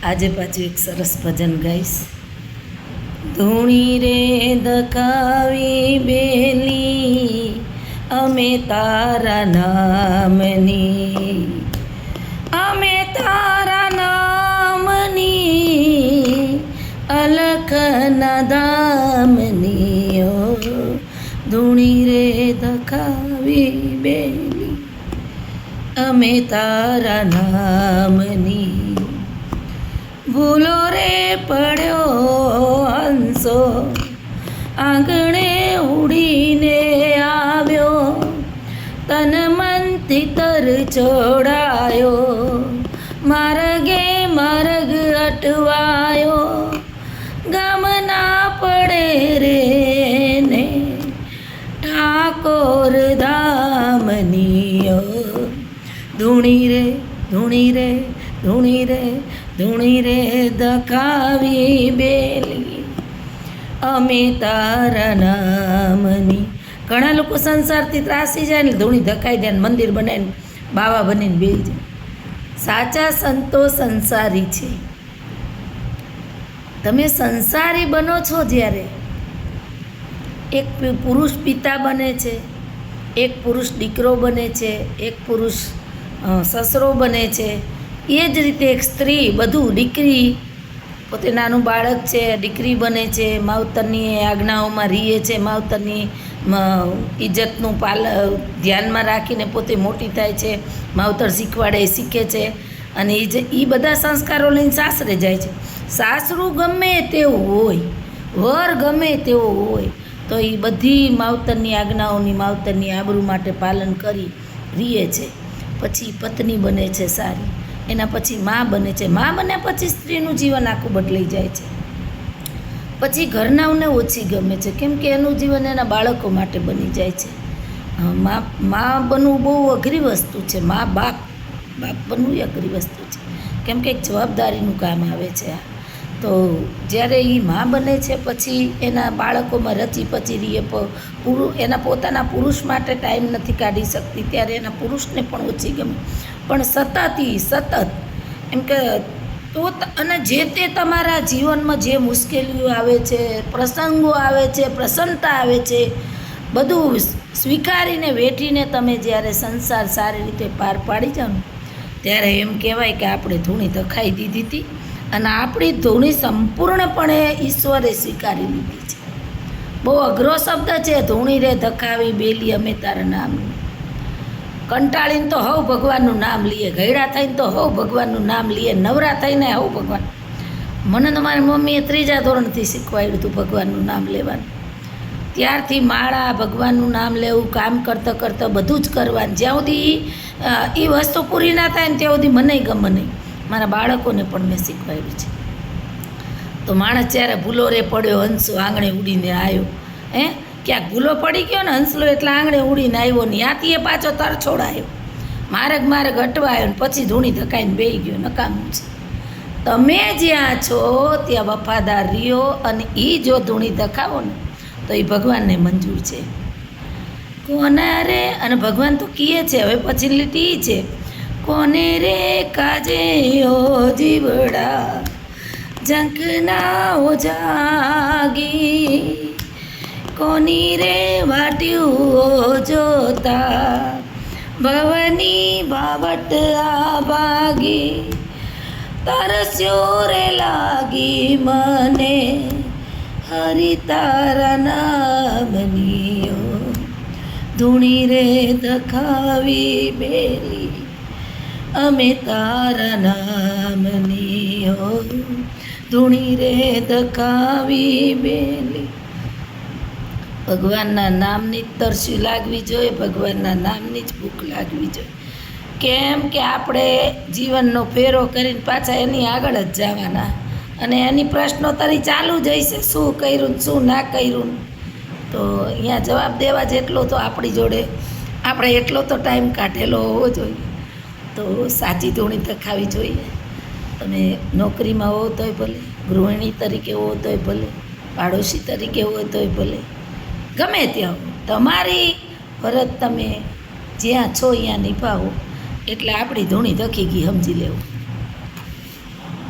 આજે પાછું એક સરસ ભજન ગાઈશ. ધૂણી રે દકાવી બેલી અમે તારા નામની, અમે તારા નામની અલખના ધામની. ઓ ધૂણી રે દકાવી બેલી અમે તારા નામની. ભૂલો રે પડ્યો હંસો આંગણે ઉડીને આવ્યો, તન મનથી તર ચોડાયો, માર્ગે માર્ગ અટવાયો. ગામના પડે રે ને ઠાકોર ધામનીઓ. ધૂણી રે ધૂણી રે ધૂણી રે ધૂણી રે દકાવી બેલી અમે તારા નામની. ઘણા લોકો સંસારથી ત્રાસી જાય ને ધૂણી ધકાઈ દે ને મંદિર બનાવીને બાવા બનીને બેસી જાય. સાચા સંતો સંસારી છે. તમે સંસારી બનો છો જ્યારે એક પુરુષ પિતા બને છે, એક પુરુષ દીકરો બને છે, એક પુરુષ સસરો બને છે, એ જ રીતે એક સ્ત્રી બધું, દીકરી પોતે નાનું બાળક છે, દીકરી બને છે, માવતરની આજ્ઞાઓમાં રહે છે, માવતરની ઇજ્જતનું ધ્યાનમાં રાખીને પોતે મોટી થાય છે, માવતર શીખવાડે શીખે છે, અને એ બધા સંસ્કારો લઈને સાસરે જાય છે. સાસરું ગમે તેવું હોય, વર ગમે તેવો હોય, તો એ બધી માવતરની આજ્ઞાઓની, માવતરની આબરૂ માટે પાલન કરી રહે છે. પછી પત્ની બને છે સારી, એના પછી મા બને છે. મા બન્યા પછી સ્ત્રીનું જીવન આખું બદલાઈ જાય છે. પછી ઘરનાઓને ઓછી ગમે છે, કેમ કે એનું જીવન એના બાળકો માટે બની જાય છે. મા બનવું બહુ અઘરી વસ્તુ છે. બાપ બનવું એ અઘરી વસ્તુ છે, કેમ કે એક જવાબદારીનું કામ આવે છે. તો જ્યારે એ મા બને છે પછી એના બાળકોમાં રચી પચી રહીએ, એના પોતાના પુરુષ માટે ટાઈમ નથી કાઢી શકતી, ત્યારે એના પુરુષને પણ ઓછી ગમે. પણ સતત એમ કે તો અને જે તે તમારા જીવનમાં જે મુશ્કેલીઓ આવે છે, પ્રસંગો આવે છે, પ્રસન્નતા આવે છે, બધું સ્વીકારીને વેઠીને તમે જ્યારે સંસાર સારી રીતે પાર પાડી જાઓ ને, ત્યારે એમ કહેવાય કે આપણે ધૂણી ધકાઈ દીધી હતી અને આપણી ધૂણી સંપૂર્ણપણે ઈશ્વરે સ્વીકારી લીધી છે. બહુ અઘરો શબ્દ છે, ધૂણી રે ધકાવી બેલી અમે તારા નામની. કંટાળીને તો હવ ભગવાનનું નામ લઈએ, ઘયડા થઈને તો હવ ભગવાનનું નામ લઈએ, નવરા થઈને હવ ભગવાન. મને તો મારી મમ્મીએ 3જા ધોરણથી શીખવાડ્યું હતું ભગવાનનું નામ લેવાનું. ત્યારથી માળા, ભગવાનનું નામ લેવું, કામ કરતાં કરતાં બધું જ કરવાનું. જ્યાં સુધી એ વસ્તુ પૂરી ના થાય ને ત્યાં સુધી મને ગમે નહીં. મારા બાળકોને પણ મેં શીખવાડ્યું છે. તો માણસ જ્યારે ભૂલો રે પડ્યો હંસો આંગણે ઉડીને આવ્યો, ક્યાંક ભૂલો પડી ગયો ને હંસલો એટલે આંગણે ઉડીને આવ્યો ને ત્યાંથી એ પાછો તર છોડાયો, માર્ગ અટવાયો ને પછી ધૂણી ધકાઈને બેસી ગયો. નકામું છે. તમે જ્યાં છો ત્યાં વફાદાર રહ્યો, અને એ જો ધૂણી ધકાવો ને તો એ ભગવાનને મંજૂર છે. કોના રે, અને ભગવાન તો કહે છે, હવે પછી લીટી છે, કોને રે કાજે ઓ જીવડા જંકના ઓ જાગી, કોની રે વાટ્યું જોતા ભવની બાવટ આ ભાગી. તરસ્યો રે લાગી મને હરિ તારા નામની. ધૂણી રે ધકાવી બેલી અમે તારા નામની. ધૂણી રે ધકાવી બેલી. ભગવાનના નામની જ તરસ્યું લાગવી જોઈએ, ભગવાનના નામની જ ભૂખ લાગવી જોઈએ. કેમ કે આપણે જીવનનો ફેરો કરીને પાછા એની આગળ જ જવાના, અને એની પ્રશ્નોત્તરી ચાલુ જ હશે, શું કર્યું ને શું ના કર્યું. તો અહીંયા જવાબ દેવા જેટલો તો આપણી જોડે આપણે એટલો તો ટાઈમ કાઢેલો હોવો જોઈએ. તો સાચી ધૂણી ધકાવી જોઈએ. તમે નોકરીમાં હો તોય ભલે, ગૃહિણી તરીકે હો તોય ભલે, પાડોશી તરીકે હોય તોય ભલે, ગમે ત્યાં તમારી ફરજ તમે જ્યાં છો ત્યાં નિભાવો, એટલે આપણી ધૂણી ધકી ગઈ સમજી લેવું.